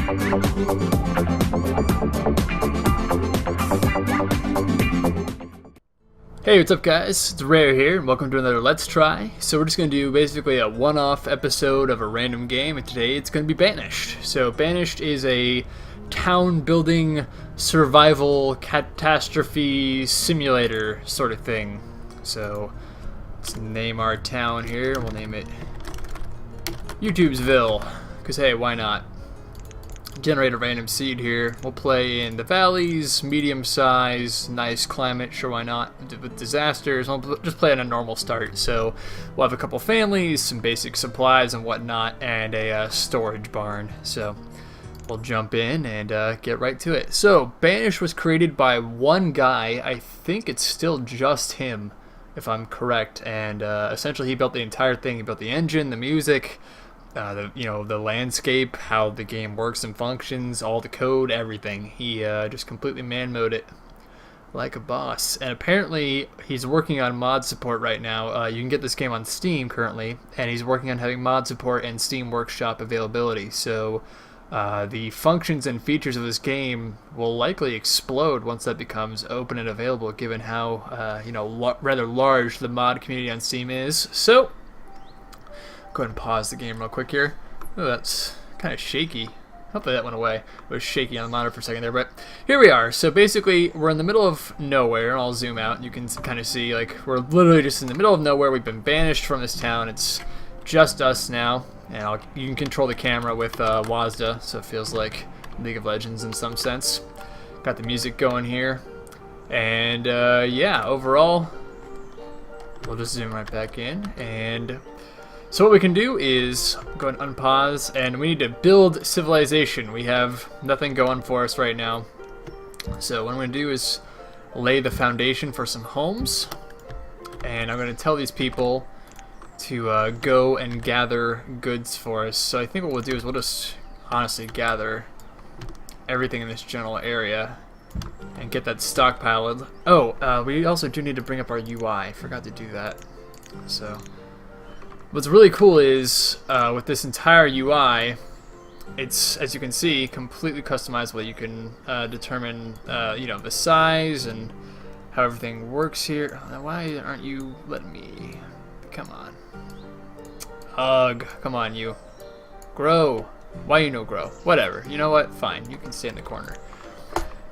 Hey, what's up guys? It's Rare here, and welcome to another Let's Try. So we're just going to do basically a one-off episode of a random game, and today it's going to be Banished. So Banished is a town-building survival catastrophe simulator sort of thing. So let's name our town here. We'll name it YouTubesville, because hey, why not? Generate a random seed here. We'll play in the valleys, medium size, nice climate, sure why not, with disasters. We'll just play on a normal start. So we'll have a couple families, some basic supplies and whatnot, and a storage barn. So we'll jump in and get right to it. So Banished was created by one guy. I think it's still just him, if I'm correct. And essentially he built the entire thing. He built the engine, the music, the landscape, how the game works and functions, all the code, everything. He just completely man-mode it like a boss. And apparently he's working on mod support right now. You can get this game on Steam currently, and he's working on having mod support and Steam Workshop availability. So the functions and features of this game will likely explode once that becomes open and available, given how rather large the mod community on Steam is. So go ahead and pause the game real quick here. Oh, that's kind of shaky. Hopefully that went away. It was shaky on the monitor for a second there, but here we are. So basically, we're in the middle of nowhere. I'll zoom out, and you can kind of see, like, we're literally just in the middle of nowhere. We've been banished from this town. It's just us now, and you can control the camera with WASD, so it feels like League of Legends in some sense. Got the music going here, and yeah, overall, we'll just zoom right back in, and so what we can do is go and unpause, and we need to build civilization. We have nothing going for us right now. So what I'm going to do is lay the foundation for some homes, and I'm going to tell these people to go and gather goods for us. So I think what we'll do is we'll just honestly gather everything in this general area and get that stockpiled. Oh, we also do need to bring up our UI. I forgot to do that. So what's really cool is with this entire UI, it's, as you can see, completely customizable. You can determine the size and how everything works here. Why aren't you letting me? Come on. Ugh, come on, you. Grow. Why you no grow? Whatever. You know what? Fine. You can stay in the corner.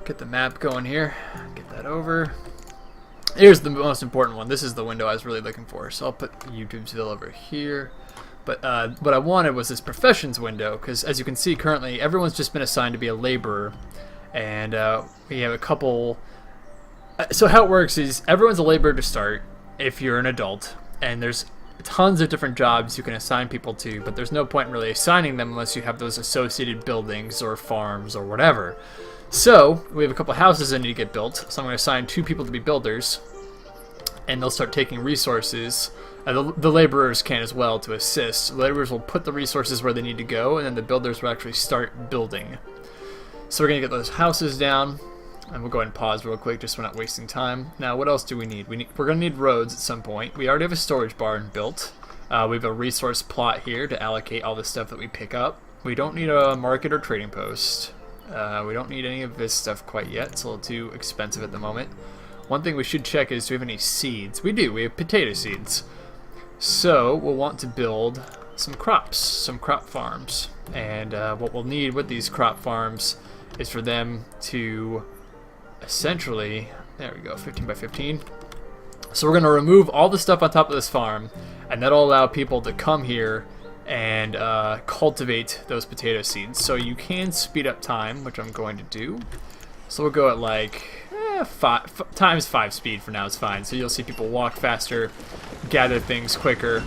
Get the map going here. Get that over. Here's the most important one. This is the window I was really looking for. So I'll put YouTubesville over here. But what I wanted was this professions window, because as you can see currently, everyone's just been assigned to be a laborer. And we have a couple. So how it works is everyone's a laborer to start if you're an adult. And there's tons of different jobs you can assign people to, but there's no point in really assigning them unless you have those associated buildings or farms or whatever. So we have a couple houses that need to get built, so I'm going to assign 2 people to be builders, and they'll start taking resources. The laborers can as well to assist. The laborers will put the resources where they need to go, and then the builders will actually start building. So we're going to get those houses down, and we'll go ahead and pause real quick just so we're not wasting time. Now, what else do we need? We're going to need roads at some point. We already have a storage barn built. We have a resource plot here to allocate all the stuff that we pick up. We don't need a market or trading post. We don't need any of this stuff quite yet. It's a little too expensive at the moment. One thing we should check is, do we have any seeds? We do. We have potato seeds. So we'll want to build some crops, some crop farms. And what we'll need with these crop farms is for them to essentially, there we go, 15 by 15. So we're going to remove all the stuff on top of this farm, and that'll allow people to come here and cultivate those potato seeds. So you can speed up time, which I'm going to do. So we'll go at like 5 times 5 speed for now. It's fine. So you'll see people walk faster, gather things quicker,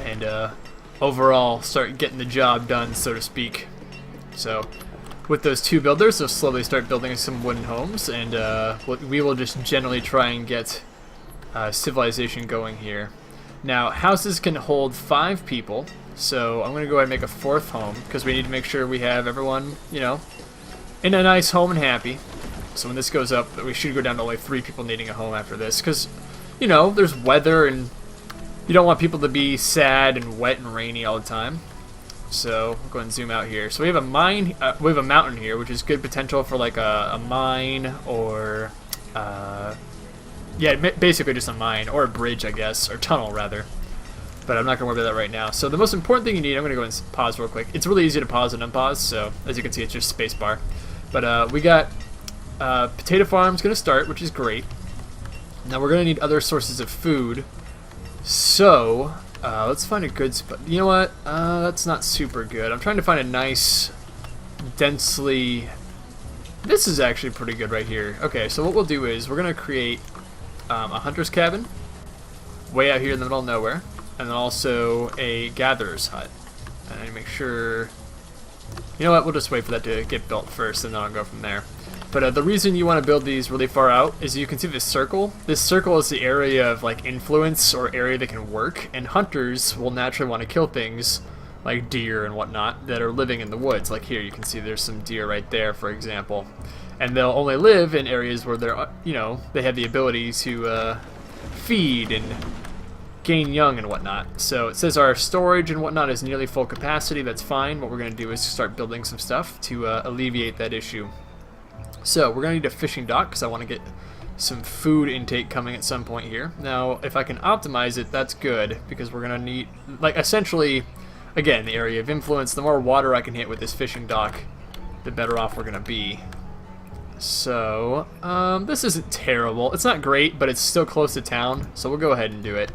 and overall start getting the job done, so to speak. So with those 2 builders, they'll slowly start building some wooden homes, and we will just generally try and get civilization going here. Now, houses can hold 5 people, so I'm going to go ahead and make a 4th home, because we need to make sure we have everyone, in a nice home and happy. So when this goes up, we should go down to only 3 people needing a home after this, because, there's weather, and you don't want people to be sad and wet and rainy all the time. So we'll go ahead and zoom out here. So we have a mine, we have a mountain here, which is good potential for like a mine or, yeah, basically just a mine or a bridge, I guess, or tunnel rather. But I'm not going to worry about that right now. So the most important thing you need, I'm going to go and pause real quick. It's really easy to pause and unpause, so as you can see, it's just spacebar. But we got potato farm's going to start, which is great. Now we're going to need other sources of food. So let's find a good spot. You know what? That's not super good. I'm trying to find a nice, densely... This is actually pretty good right here. Okay, so what we'll do is we're going to create a hunter's cabin way out here in the middle of nowhere. And then also a gatherer's hut. And I need to make sure... You know what? We'll just wait for that to get built first, and then I'll go from there. But the reason you want to build these really far out is you can see this circle. This circle is the area of like influence or area that can work, and hunters will naturally want to kill things like deer and whatnot that are living in the woods. Like here, you can see there's some deer right there, for example. And they'll only live in areas where they're, you know, they have the ability to feed and gain young and whatnot. So it says our storage and whatnot is nearly full capacity. That's fine. What we're going to do is start building some stuff to alleviate that issue. So we're going to need a fishing dock because I want to get some food intake coming at some point here. Now, if I can optimize it, that's good because we're going to need, like, essentially, again, the area of influence. The more water I can hit with this fishing dock, the better off we're going to be. So, this isn't terrible. It's not great, but it's still close to town, so we'll go ahead and do it.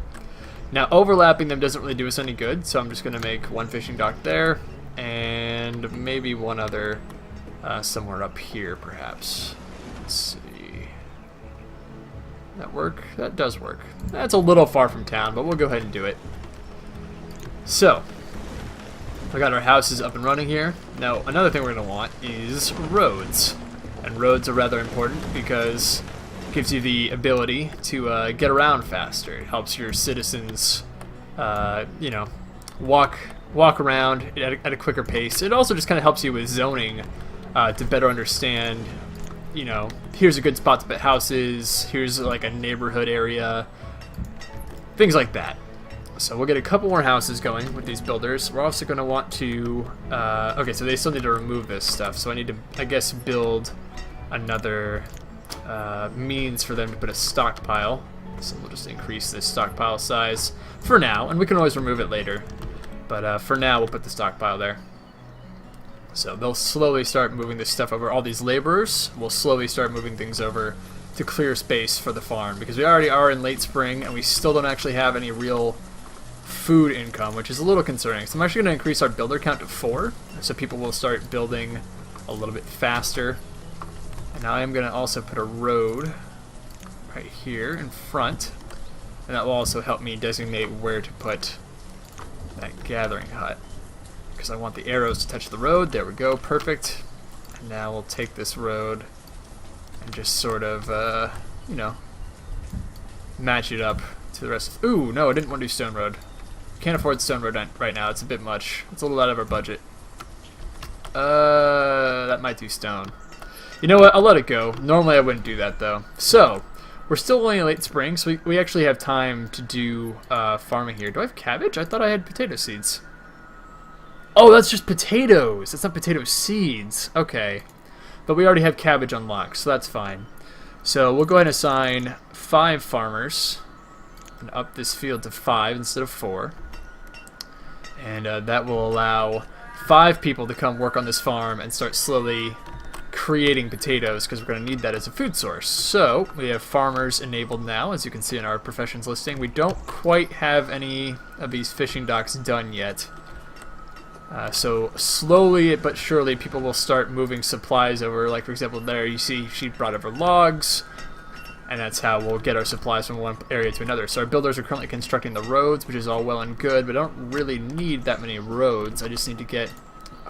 Now, overlapping them doesn't really do us any good, so I'm just going to make one fishing dock there, and maybe one other somewhere up here, perhaps. Let's see. That work? That does work. That's a little far from town, but we'll go ahead and do it. So, we got our houses up and running here. Now, another thing we're going to want is roads. And roads are rather important because gives you the ability to get around faster. It helps your citizens, you know, walk around at a quicker pace. It also just kind of helps you with zoning to better understand, you know, here's a good spot to put houses, here's like a neighborhood area, things like that. So we'll get a couple more houses going with these builders. We're also going to want to, okay, so they still need to remove this stuff, so I need to, I guess, build another means for them to put a stockpile. So we'll just increase this stockpile size for now, and we can always remove it later. But for now, we'll put the stockpile there. So they'll slowly start moving this stuff over. All these laborers will slowly start moving things over to clear space for the farm, because we already are in late spring, and we still don't actually have any real food income, which is a little concerning. So I'm actually going to increase our builder count to 4, so people will start building a little bit faster. And now I'm going to also put a road right here in front, and that will also help me designate where to put that gathering hut, because I want the arrows to touch the road. There we go, perfect. And now we'll take this road and just sort of, you know, match it up to the rest of... Ooh, no, I didn't want to do stone road. Can't afford stone road right now. It's a bit much. It's a little out of our budget. That might do stone. You know what? I'll let it go. Normally I wouldn't do that, though. So, we're still only in late spring, so we actually have time to do farming here. Do I have cabbage? I thought I had potato seeds. Oh, that's just potatoes. That's not potato seeds. Okay. But we already have cabbage unlocked, so that's fine. So, we'll go ahead and assign 5 farmers and up this field to 5 instead of 4. And that will allow 5 people to come work on this farm and start slowly creating potatoes, because we're going to need that as a food source. So we have farmers enabled now, as you can see in our professions listing. We don't quite have any of these fishing docks done yet. So slowly but surely people will start moving supplies over. Like for example there you see she brought over logs, and that's how we'll get our supplies from one area to another. So our builders are currently constructing the roads, which is all well and good, but I don't really need that many roads. I just need to get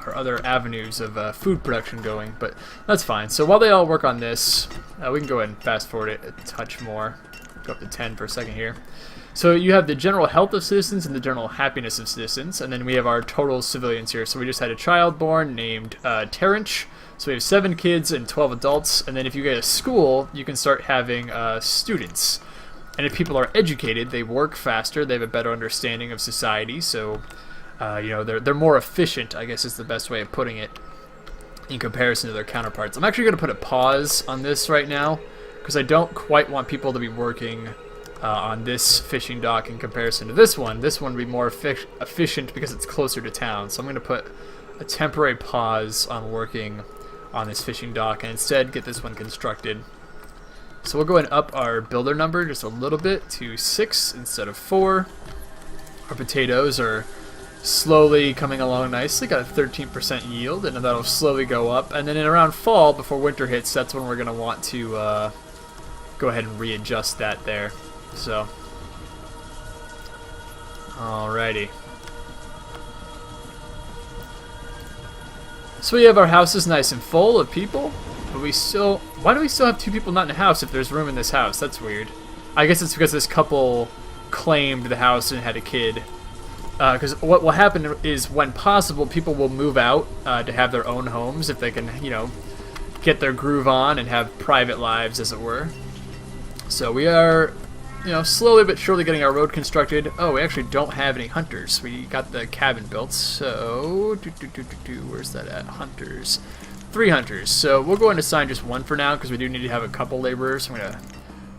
our other avenues of food production going, but that's fine. So while they all work on this, we can go ahead and fast forward it a touch more. Go up to 10 for a second here. So you have the general health of citizens and the general happiness of citizens, and then we have our total civilians here. So we just had a child born named Terrence. So we have 7 kids and 12 adults, and then if you get a school, you can start having students. And if people are educated, they work faster, they have a better understanding of society, so you know, they're more efficient, I guess is the best way of putting it, in comparison to their counterparts. I'm actually going to put a pause on this right now, because I don't quite want people to be working on this fishing dock in comparison to this one. This one would be more efficient because it's closer to town. So I'm going to put a temporary pause on working on this fishing dock and instead get this one constructed. So we'll go ahead and up our builder number just a little bit to 6 instead of 4. Our potatoes are slowly coming along nicely, got a 13% yield, and that'll slowly go up. And then in around fall, before winter hits, that's when we're going to want to go ahead and readjust that there. So, alrighty. So we have our houses nice and full of people, but we still... Why do we still have 2 people not in a house if there's room in this house? That's weird. I guess it's because this couple claimed the house and had a kid. Because what will happen is, when possible, people will move out to have their own homes if they can, you know, get their groove on and have private lives, as it were. So we are, you know, slowly but surely getting our road constructed. Oh, we actually don't have any hunters. We got the cabin built, so... Where's that at? Hunters. 3 hunters. So we'll go ahead and assign just 1 for now, because we do need to have a couple laborers. I'm going to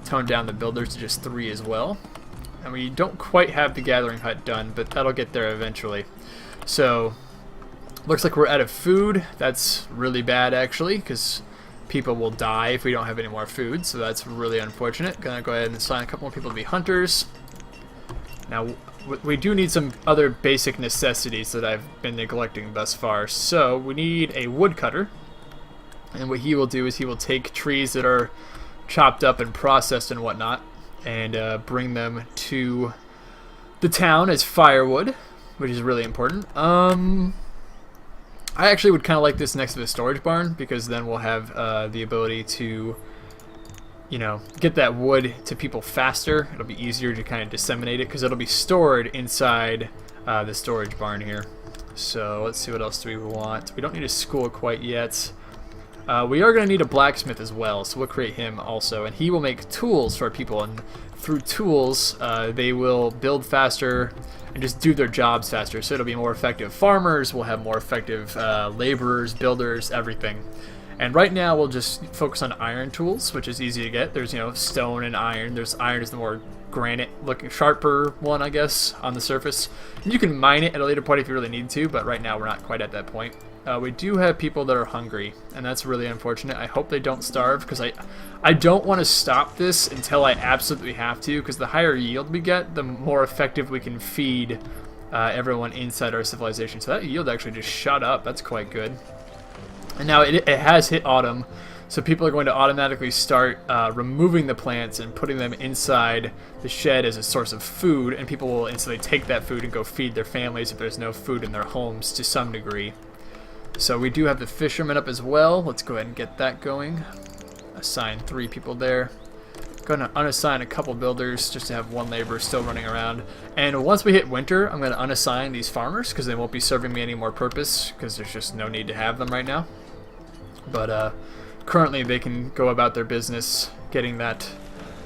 tone down the builders to just 3 as well. And we don't quite have the gathering hut done, but that'll get there eventually. So, looks like we're out of food. That's really bad, actually, because people will die if we don't have any more food. So that's really unfortunate. Gonna go ahead and assign a couple more people to be hunters. Now, we do need some other basic necessities that I've been neglecting thus far. So, we need a woodcutter. And what he will do is he will take trees that are chopped up and processed and whatnot, and bring them to the town as firewood, which is really important. I actually would kind of like this next to the storage barn, because then we'll have the ability to, you know, get that wood to people faster. It'll be easier to kind of disseminate it, because it'll be stored inside the storage barn here. So let's see, what else do we want? We don't need a school quite yet. We are going to need a blacksmith as well, so we'll create him also, and he will make tools for our people, and through tools they will build faster and just do their jobs faster, so it'll be more effective. Farmers will have more effective laborers, builders, everything. And right now we'll just focus on iron tools, which is easy to get. There's, you know, stone and iron. There's iron is the more granite looking, sharper one, I guess, on the surface. And you can mine it at a later point if you really need to, but right now we're not quite at that point. We do have people that are hungry, and that's really unfortunate. I hope they don't starve, because I don't want to stop this until I absolutely have to, because the higher yield we get, the more effective we can feed everyone inside our civilization. So that yield actually just shot up. That's quite good. And now it has hit autumn, so people are going to automatically start removing the plants and putting them inside the shed as a source of food, and people will instantly take that food and go feed their families if there's no food in their homes to some degree. So we do have the fishermen up as well. Let's go ahead and get that going. Assign 3 people there. Going to unassign a couple builders just to have 1 laborer still running around. And once we hit winter, I'm going to unassign these farmers, because they won't be serving me any more purpose, because there's just no need to have them right now. But currently they can go about their business getting that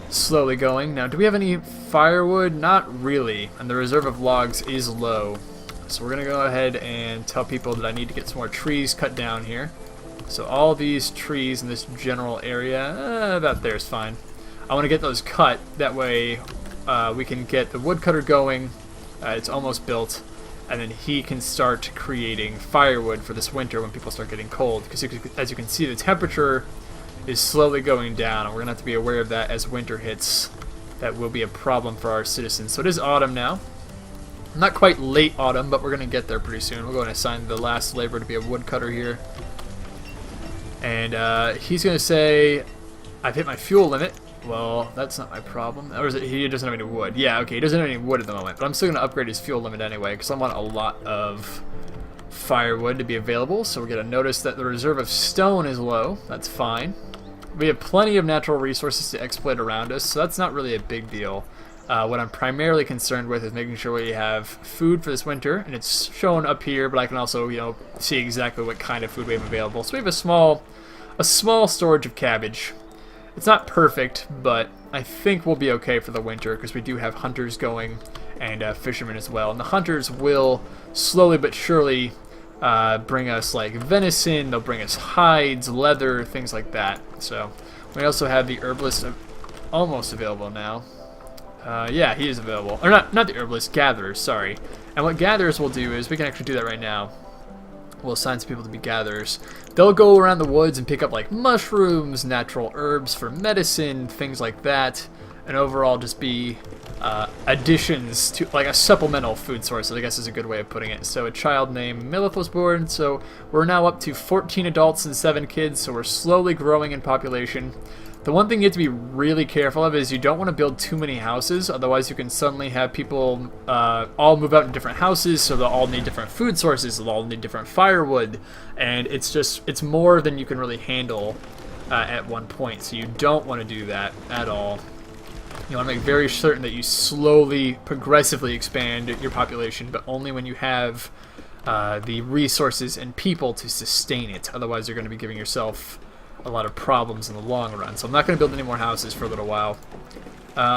slowly going. Now, do we have any firewood? Not really. And the reserve of logs is low. So we're going to go ahead and tell people that I need to get some more trees cut down here. So all these trees in this general area, about there is fine. I want to get those cut. That way we can get the woodcutter going. It's almost built. And then he can start creating firewood for this winter when people start getting cold. Because as you can see, the temperature is slowly going down. And we're going to have to be aware of that as winter hits. That will be a problem for our citizens. So it is autumn now. Not quite late autumn, but we're going to get there pretty soon. We'll go and assign the last laborer to be a woodcutter here. And he's going to say, I've hit my fuel limit. Well, that's not my problem. Or is it he doesn't have any wood? Yeah, okay, he doesn't have any wood at the moment. But I'm still going to upgrade his fuel limit anyway, because I want a lot of firewood to be available. So we're going to notice that the reserve of stone is low. That's fine. We have plenty of natural resources to exploit around us, so that's not really a big deal. What I'm primarily concerned with is making sure we have food for this winter, and it's shown up here, but I can also, you know, see exactly what kind of food we have available. So we have a small storage of cabbage. It's not perfect, but I think we'll be okay for the winter, because we do have hunters going, and fishermen as well. And the hunters will slowly but surely bring us like venison, they'll bring us hides, leather, things like that. So we also have the herbalist almost available now. Yeah, he is available. Or not the herbalist, gatherers, sorry. And what gatherers will do is, we can actually do that right now. We'll assign some people to be gatherers. They'll go around the woods and pick up like mushrooms, natural herbs for medicine, things like that. And overall just be additions to, like a supplemental food source, I guess is a good way of putting it. So a child named Milith was born, so we're now up to 14 adults and 7 kids, so we're slowly growing in population. The one thing you have to be really careful of is you don't want to build too many houses, otherwise you can suddenly have people all move out in different houses, so they'll all need different food sources, they'll all need different firewood, and it's more than you can really handle at one point, so you don't want to do that at all. You want to make very certain that you slowly, progressively expand your population, but only when you have the resources and people to sustain it, otherwise you're going to be giving yourself a lot of problems in the long run. So I'm not going to build any more houses for a little while.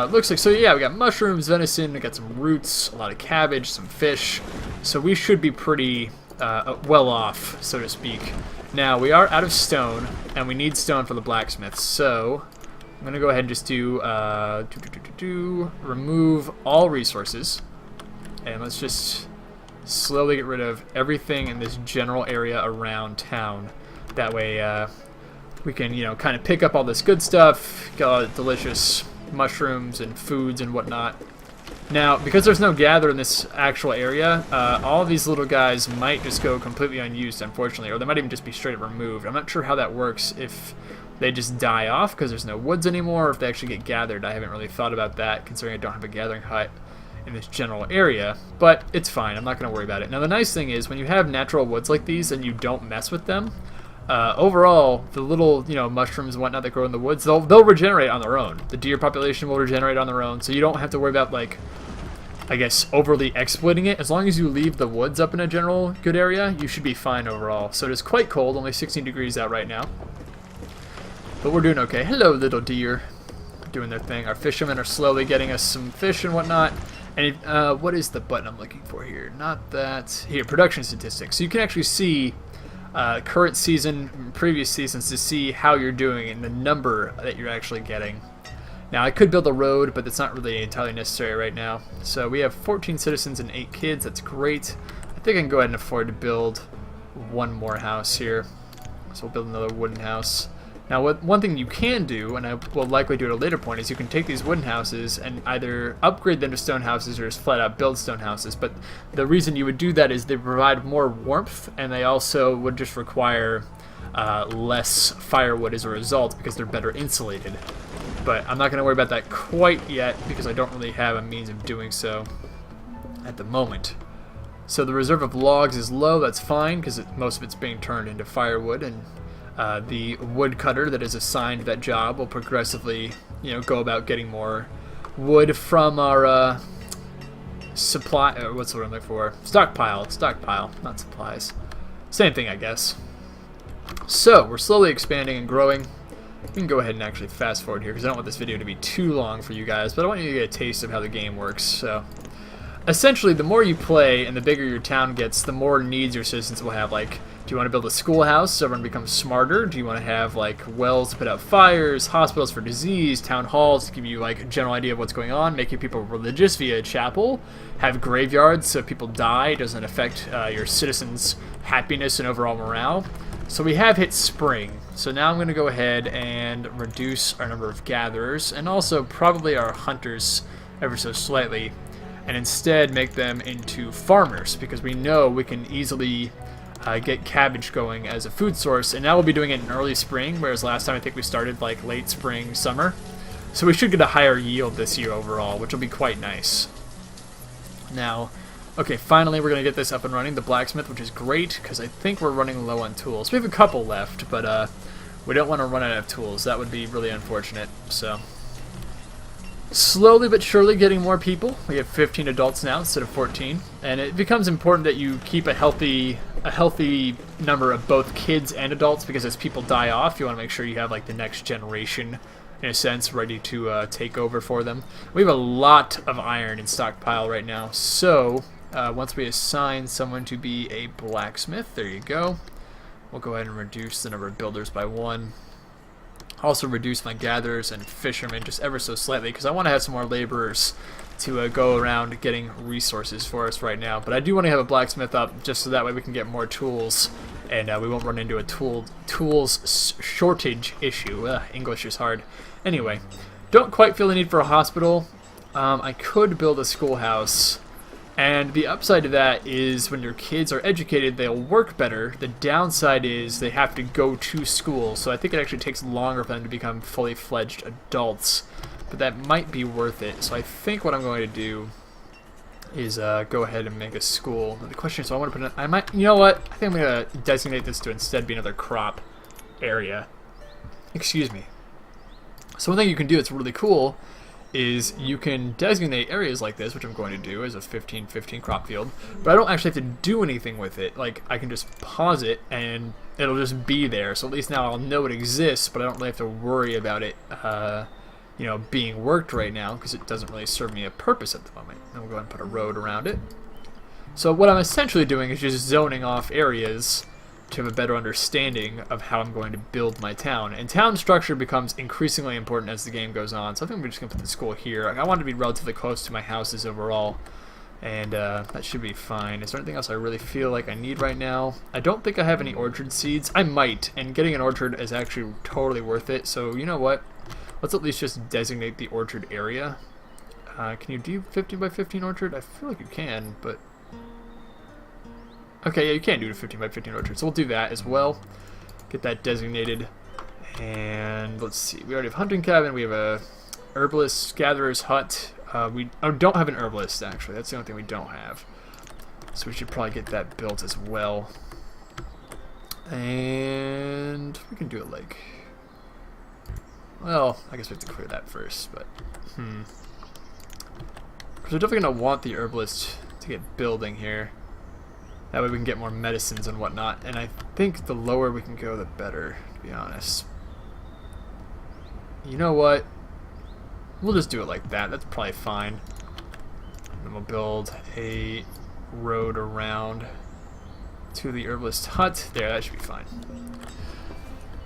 Looks like, so yeah, we got mushrooms, venison, we got some roots, a lot of cabbage, some fish. So we should be pretty well off, so to speak. Now, we are out of stone, and we need stone for the blacksmith. So I'm going to go ahead and just do remove all resources. And let's just slowly get rid of everything in this general area around town. That way, we can, you know, kind of pick up all this good stuff, get all the delicious mushrooms and foods and whatnot. Now, because there's no gather in this actual area, all of these little guys might just go completely unused, unfortunately, or they might even just be straight up removed. I'm not sure how that works, if they just die off because there's no woods anymore, or if they actually get gathered. I haven't really thought about that, considering I don't have a gathering hut in this general area, but it's fine. I'm not going to worry about it. Now, the nice thing is, when you have natural woods like these and you don't mess with them, overall, the little, you know, mushrooms and whatnot that grow in the woods, they'll regenerate on their own. The deer population will regenerate on their own, so you don't have to worry about, like, I guess, overly exploiting it. As long as you leave the woods up in a general good area, you should be fine overall. So it is quite cold, only 16 degrees out right now. But we're doing okay. Hello, little deer. Doing their thing. Our fishermen are slowly getting us some fish and whatnot. And what is the button I'm looking for here? Not that. Here, production statistics. So you can actually see current season, previous seasons, to see how you're doing and the number that you're actually getting. Now, I could build a road, but that's not really entirely necessary right now. So we have 14 citizens and 8 kids. That's great. I think I can go ahead and afford to build one more house here. So we'll build another wooden house. Now, one thing you can do, and I will likely do at a later point, is you can take these wooden houses and either upgrade them to stone houses or just flat out build stone houses. But the reason you would do that is they provide more warmth, and they also would just require less firewood as a result because they're better insulated. But I'm not going to worry about that quite yet because I don't really have a means of doing so at the moment. So the reserve of logs is low. That's fine because most of it's being turned into firewood, and the woodcutter that is assigned that job will progressively, you know, go about getting more wood from our supply. What's the word I'm looking for? Stockpile, not supplies. Same thing, I guess. So we're slowly expanding and growing. We can go ahead and actually fast forward here because I don't want this video to be too long for you guys, but I want you to get a taste of how the game works. So essentially, the more you play and the bigger your town gets, the more needs your citizens will have. Like, do you want to build a schoolhouse so everyone becomes smarter? Do you want to have, like, wells to put out fires, hospitals for disease, town halls to give you, like, a general idea of what's going on, making people religious via a chapel, have graveyards so if people die, it doesn't affect your citizens' happiness and overall morale? So we have hit spring. So now I'm going to go ahead and reduce our number of gatherers and also probably our hunters ever so slightly, and instead make them into farmers because we know we can easily get cabbage going as a food source, and now we'll be doing it in early spring, whereas last time I think we started like late spring, summer. So we should get a higher yield this year overall, which will be quite nice. Now, okay, finally we're going to get this up and running, the blacksmith, which is great because I think we're running low on tools. We have a couple left, but we don't want to run out of tools. That would be really unfortunate. So slowly but surely getting more people. We have 15 adults now instead of 14, and it becomes important that you keep a healthy number of both kids and adults because as people die off, you want to make sure you have like the next generation in a sense, ready to take over for them. We have a lot of iron in stockpile right now, so once we assign someone to be a blacksmith, there you go. We'll go ahead and reduce the number of builders by 1. Also reduce my gatherers and fishermen just ever so slightly, because I want to have some more laborers to go around getting resources for us right now. But I do want to have a blacksmith up just so that way we can get more tools, and we won't run into a tools shortage issue. English is hard. Anyway, don't quite feel the need for a hospital. I could build a schoolhouse, and the upside to that is when your kids are educated, they'll work better. The downside is they have to go to school, so I think it actually takes longer for them to become fully fledged adults. But that might be worth it. So I think what I'm going to do is go ahead and make a school. The question is, so I want to put in, you know what? I think I'm going to designate this to instead be another crop area. Excuse me. So one thing you can do that's really cool is you can designate areas like this, which I'm going to do as a 15-15 crop field, but I don't actually have to do anything with it. Like, I can just pause it and it'll just be there. So at least now I'll know it exists, but I don't really have to worry about it you know, being worked right now, because it doesn't really serve me a purpose at the moment. And we'll go ahead and put a road around it. So what I'm essentially doing is just zoning off areas to have a better understanding of how I'm going to build my town. And town structure becomes increasingly important as the game goes on. So I think we're just going to put the school here. I want to be relatively close to my houses overall, and that should be fine. Is there anything else I really feel like I need right now? I don't think I have any orchard seeds. I might, and getting an orchard is actually totally worth it. So you know what? Let's at least just designate the orchard area. Can you do 15 by 15 orchard? I feel like you can, but... Okay, yeah, you can do a 15 by 15 orchard, so we'll do that as well. Get that designated. And let's see, we already have hunting cabin, we have a herbalist gatherer's hut. We don't have an herbalist, actually. That's the only thing we don't have. So we should probably get that built as well. And we can do it like... Well, I guess we have to clear that first, but... Because we're definitely going to want the herbalist to get building here. That way we can get more medicines and whatnot. And I think the lower we can go, the better, to be honest. You know what? We'll just do it like that. That's probably fine. And then we'll build a road around to the herbalist hut. There, that should be fine.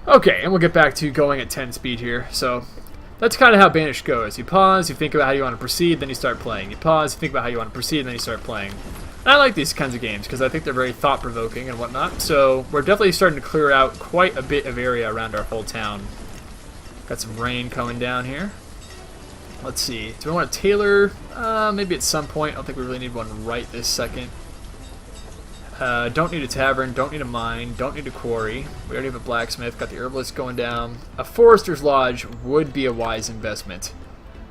Okay, and we'll get back to going at 10 speed here. So that's kind of how Banished goes. You pause, you think about how you want to proceed, then you start playing. You pause, you think about how you want to proceed, and then you start playing. And I like these kinds of games because I think they're very thought-provoking and whatnot. So we're definitely starting to clear out quite a bit of area around our whole town. Got some rain coming down here. Let's see. Do we want a tailor? Maybe at some point. I don't think we really need one right this second. Don't need a tavern, don't need a mine, don't need a quarry. We already have a blacksmith, got the herbalist going down. A forester's lodge would be a wise investment.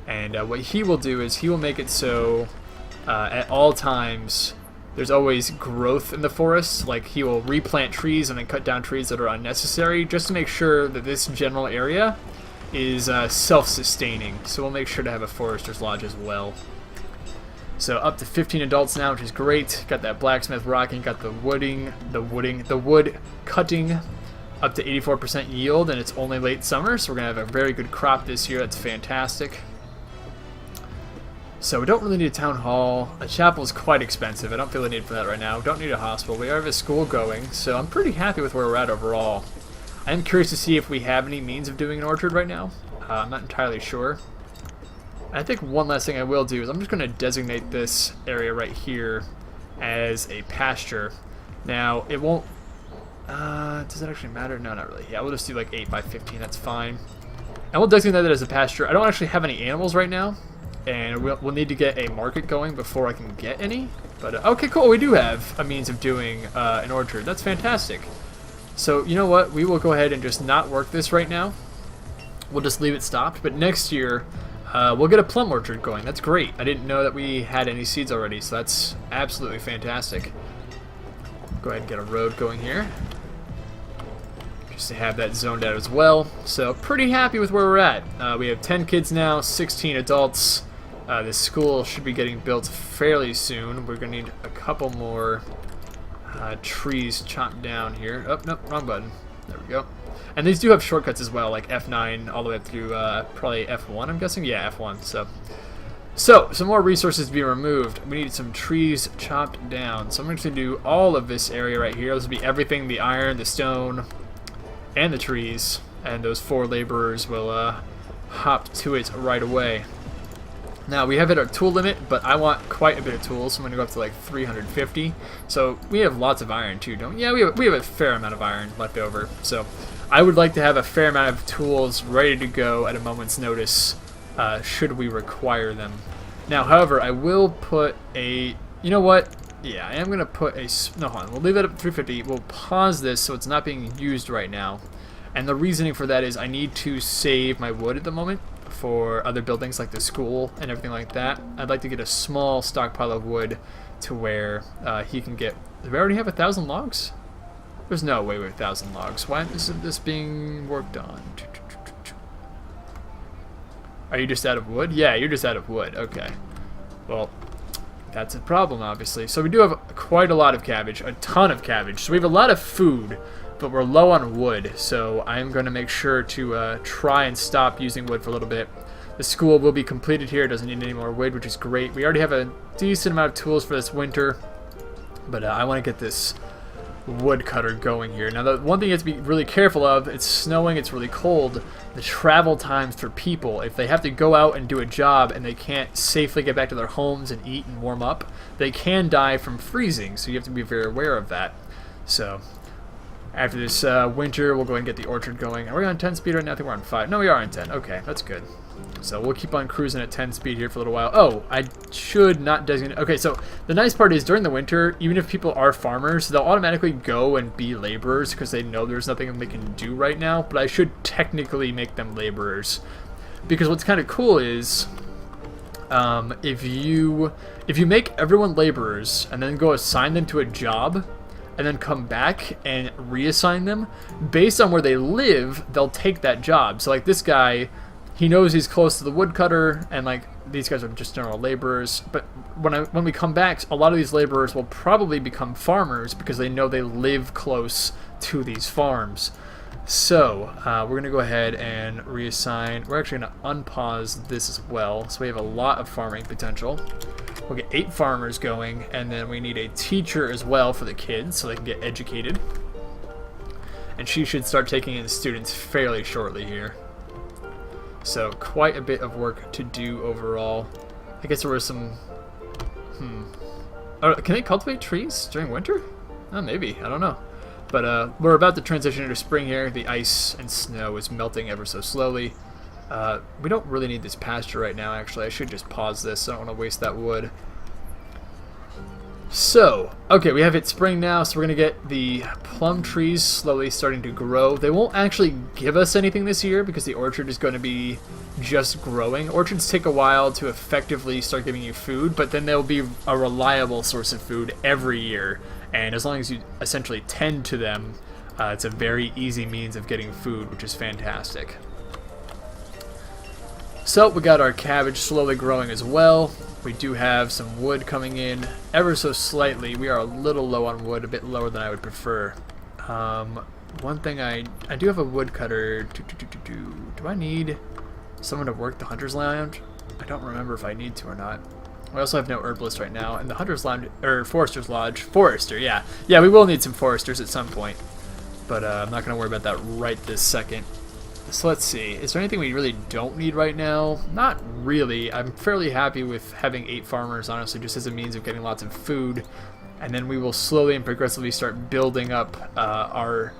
And what he will do is he will make it so at all times there's always growth in the forest. Like, he will replant trees and then cut down trees that are unnecessary just to make sure that this general area is self-sustaining. So we'll make sure to have a forester's lodge as well. So up to 15 adults now, which is great. Got that blacksmith rocking, got the wood cutting up to 84% yield, and it's only late summer, so we're gonna have a very good crop this year. That's fantastic. So we don't really need a town hall. A chapel is quite expensive. I don't feel the need for that right now. Don't need a hospital. We have a school going, so I'm pretty happy with where we're at overall. I am curious to see if we have any means of doing an orchard right now. I'm not entirely sure. I think one last thing I will do is I'm just going to designate this area right here as a pasture. Now, it won't... does that actually matter? No, not really. Yeah, we'll just do like 8 by 15. That's fine. And we'll designate that as a pasture. I don't actually have any animals right now, and we'll need to get a market going before I can get any. But, okay, cool. We do have a means of doing an orchard. That's fantastic. So, you know what? We will go ahead and just not work this right now. We'll just leave it stopped. But next year... we'll get a plum orchard going. That's great. I didn't know that we had any seeds already, so that's absolutely fantastic. Go ahead and get a road going here, just to have that zoned out as well. So pretty happy with where we're at. We have 10 kids now, 16 adults. This school should be getting built fairly soon. We're going to need a couple more trees chopped down here. Oh, nope, wrong button. There we go. And these do have shortcuts as well, like F9 all the way up through probably F1, I'm guessing? Yeah, F1. So, some more resources to be removed. We need some trees chopped down. So I'm going to do all of this area right here. This will be everything, the iron, the stone, and the trees. And those 4 laborers will hop to it right away. Now, we have hit our tool limit, but I want quite a bit of tools, so I'm going to go up to like 350. So we have lots of iron too, don't we? Yeah, we have a fair amount of iron left over. So I would like to have a fair amount of tools ready to go at a moment's notice, should we require them. Now, however, I will put a... You know what? Yeah, I am going to put a... No, hold on. We'll leave it at 350. We'll pause this so it's not being used right now. And the reasoning for that is I need to save my wood at the moment for other buildings like the school and everything like that. I'd like to get a small stockpile of wood to where he can get... Do we already have 1,000 logs? There's no way we're 1,000 logs. Why isn't this being worked on? Are you just out of wood? Yeah, you're just out of wood. Okay. Well, that's a problem, obviously. So we do have quite a lot of cabbage, a ton of cabbage. So we have a lot of food, but we're low on wood. So I'm going to make sure to try and stop using wood for a little bit. The school will be completed here. It doesn't need any more wood, which is great. We already have a decent amount of tools for this winter, but I want to get this woodcutter going here. Now, the one thing you have to be really careful of, it's snowing, it's really cold, the travel times for people. If they have to go out and do a job and they can't safely get back to their homes and eat and warm up, they can die from freezing, so you have to be very aware of that. So, after this winter, we'll go ahead and get the orchard going. Are we on 10 speed right now? I think we're on 5. No, we are on 10. Okay, that's good. So we'll keep on cruising at 10 speed here for a little while. Oh, I should not designate... Okay, so the nice part is during the winter, even if people are farmers, they'll automatically go and be laborers because they know there's nothing they can do right now. But I should technically make them laborers. Because what's kind of cool is... if you make everyone laborers and then go assign them to a job... and then come back and reassign them, based on where they live, they'll take that job. So like this guy... He knows he's close to the woodcutter, and like these guys are just general laborers. But when we come back, a lot of these laborers will probably become farmers because they know they live close to these farms. So we're gonna go ahead and reassign. We're actually gonna unpause this as well, so we have a lot of farming potential. We'll get 8 farmers going, and then we need a teacher as well for the kids so they can get educated. And she should start taking in students fairly shortly here. So, quite a bit of work to do overall. I guess there were some... Oh, can they cultivate trees during winter? Oh, maybe. I don't know. But we're about to transition into spring here. The ice and snow is melting ever so slowly. We don't really need this pasture right now, actually. I should just pause this. I don't want to waste that wood. So, okay, we have hit spring now, so we're going to get the plum trees slowly starting to grow. They won't actually give us anything this year because the orchard is going to be just growing. Orchards take a while to effectively start giving you food, but then they'll be a reliable source of food every year. And as long as you essentially tend to them, it's a very easy means of getting food, which is fantastic. So, we got our cabbage slowly growing as well. We do have some wood coming in ever so slightly. We are a little low on wood, a bit lower than I would prefer. One thing I do have a woodcutter. Do I need someone to work the Hunter's Lounge? I don't remember if I need to or not. We also have no herbalist right now, and the Hunter's Lounge, or Forester's Lodge. Forester, yeah. Yeah, we will need some foresters at some point. But I'm not going to worry about that right this second. So let's see, is there anything we really don't need right now? Not really. I'm fairly happy with having 8 farmers, honestly, just as a means of getting lots of food. And then we will slowly and progressively start building up our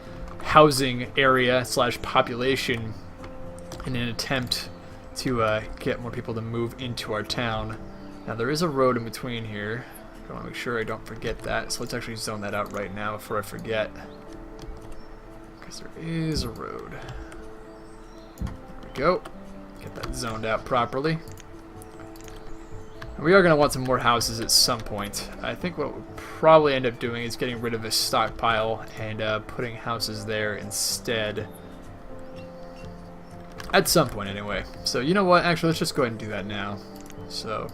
housing area / population in an attempt to get more people to move into our town. Now there is a road in between here. I want to make sure I don't forget that, so let's actually zone that out right now before I forget. Because there is a road. Go. Get that zoned out properly. We are going to want some more houses at some point. I think what we'll probably end up doing is getting rid of this stockpile and putting houses there instead. At some point, anyway. So, you know what? Actually, let's just go ahead and do that now. So,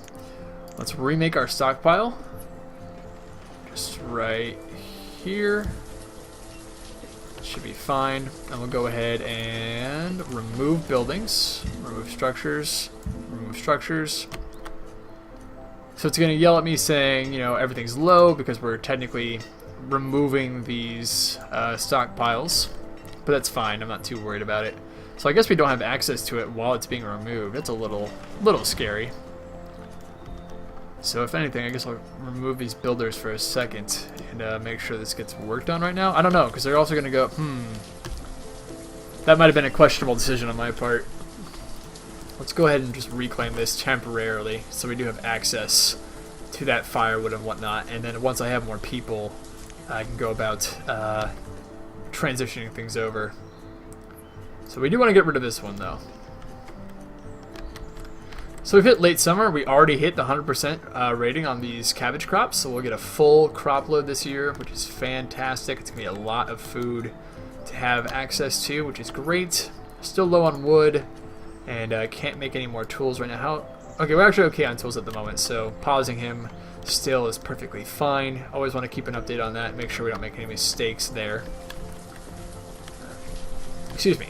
let's remake our stockpile. Just right here. should be fine. And we'll go ahead and remove buildings, remove structures, remove structures. So it's going to yell at me saying, you know, everything's low because we're technically removing these stockpiles. But that's fine. I'm not too worried about it. So I guess we don't have access to it while it's being removed. That's a little scary. So if anything, I guess I'll remove these builders for a second and make sure this gets worked on right now. I don't know, because they're also going to go, that might have been a questionable decision on my part. Let's go ahead and just reclaim this temporarily so we do have access to that firewood and whatnot. And then once I have more people, I can go about transitioning things over. So we do want to get rid of this one, though. So we've hit late summer. We already hit the 100% rating on these cabbage crops, so we'll get a full crop load this year, which is fantastic. It's going to be a lot of food to have access to, which is great. Still low on wood, and can't make any more tools right now. Okay, we're actually okay on tools at the moment, so pausing him still is perfectly fine. Always want to keep an update on that, make sure we don't make any mistakes there. Excuse me.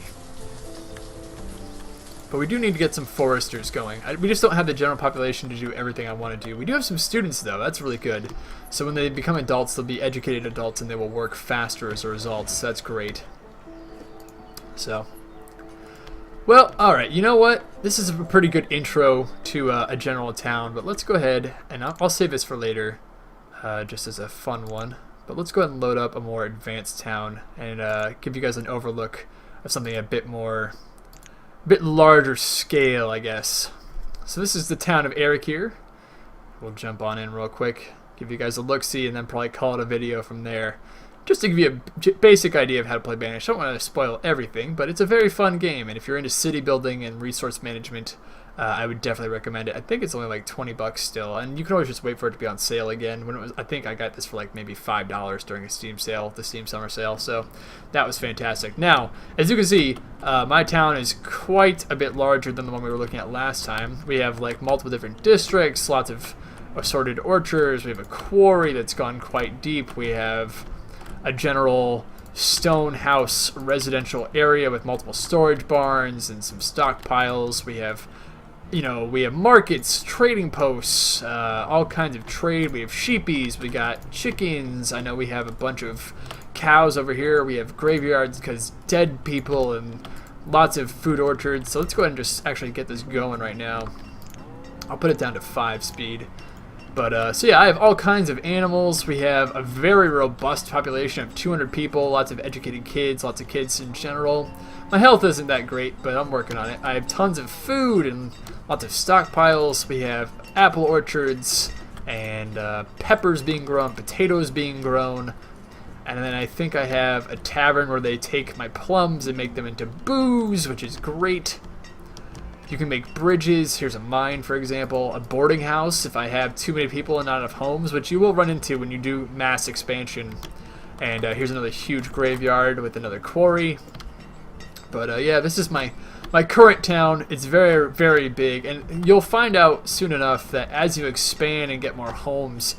But we do need to get some foresters going. We just don't have the general population to do everything I want to do. We do have some students, though. That's really good. So when they become adults, they'll be educated adults, and they will work faster as a result. So that's great. So, well, alright. You know what? This is a pretty good intro to a general town. But let's go ahead, and I'll save this for later, just as a fun one. But let's go ahead and load up a more advanced town and give you guys an overlook of something a bit larger scale, I guess. So this is the town of Eric here. We'll jump on in real quick, give you guys a look-see, and then probably call it a video from there. Just to give you a basic idea of how to play Banished. I don't want to spoil everything, but it's a very fun game, and if you're into city building and resource management, I would definitely recommend it. I think it's only like 20 bucks still, and you can always just wait for it to be on sale again. When it was, I think I got this for like maybe $5 during a Steam sale, the Steam Summer Sale, so that was fantastic. Now, as you can see, my town is quite a bit larger than the one we were looking at last time. We have like multiple different districts, lots of assorted orchards, we have a quarry that's gone quite deep, we have a general stone house residential area with multiple storage barns and some stockpiles. We have, you know, we have markets, trading posts, all kinds of trade. We have sheepies, we got chickens. I know we have a bunch of cows over here. We have graveyards because dead people, and lots of food orchards. So let's go ahead and just actually get this going right now. I'll put it down to 5 speed. But, so yeah, I have all kinds of animals. We have a very robust population of 200 people, lots of educated kids, lots of kids in general. My health isn't that great, but I'm working on it. I have tons of food and lots of stockpiles. We have apple orchards and peppers being grown, potatoes being grown. And then I think I have a tavern where they take my plums and make them into booze, which is great. You can make bridges. Here's a mine, for example. A boarding house if I have too many people and not enough homes, which you will run into when you do mass expansion. And here's another huge graveyard with another quarry. But yeah, this is my current town. It's very, very big. And you'll find out soon enough that as you expand and get more homes,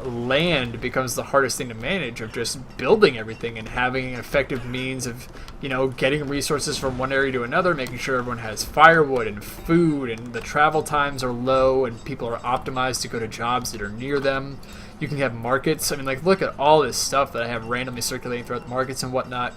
land becomes the hardest thing to manage, of just building everything and having an effective means of, you know, getting resources from one area to another, making sure everyone has firewood and food, and the travel times are low and people are optimized to go to jobs that are near them. You can have markets. I mean, like, look at all this stuff that I have randomly circulating throughout the markets and whatnot.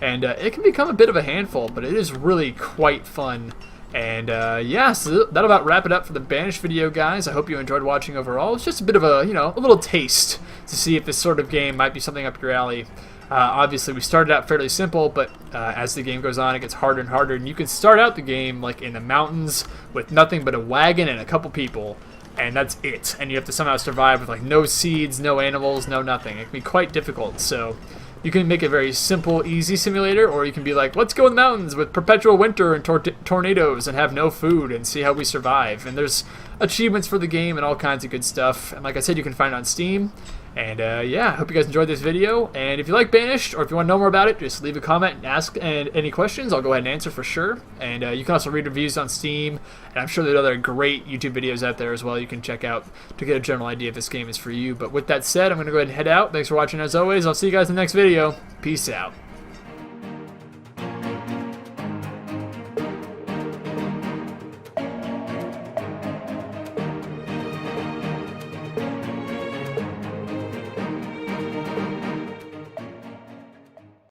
And it can become a bit of a handful, but it is really quite fun. And yeah, so that'll about wrap it up for the Banished video, guys. I hope you enjoyed watching overall. It's just a bit of a, you know, a little taste to see if this sort of game might be something up your alley. Obviously, we started out fairly simple, but as the game goes on, it gets harder and harder. And you can start out the game like in the mountains with nothing but a wagon and a couple people, and that's it. And you have to somehow survive with like no seeds, no animals, no nothing. It can be quite difficult. So you can make a very simple, easy simulator, or you can be like, let's go in the mountains with perpetual winter and tornadoes and have no food and see how we survive. And there's achievements for the game and all kinds of good stuff. And like I said, you can find it on Steam. And yeah, I hope you guys enjoyed this video. And if you like Banished, or if you want to know more about it, just leave a comment and ask any questions. I'll go ahead and answer for sure. And you can also read reviews on Steam. And I'm sure there are other great YouTube videos out there as well you can check out to get a general idea if this game is for you. But with that said, I'm going to go ahead and head out. Thanks for watching as always. I'll see you guys in the next video. Peace out.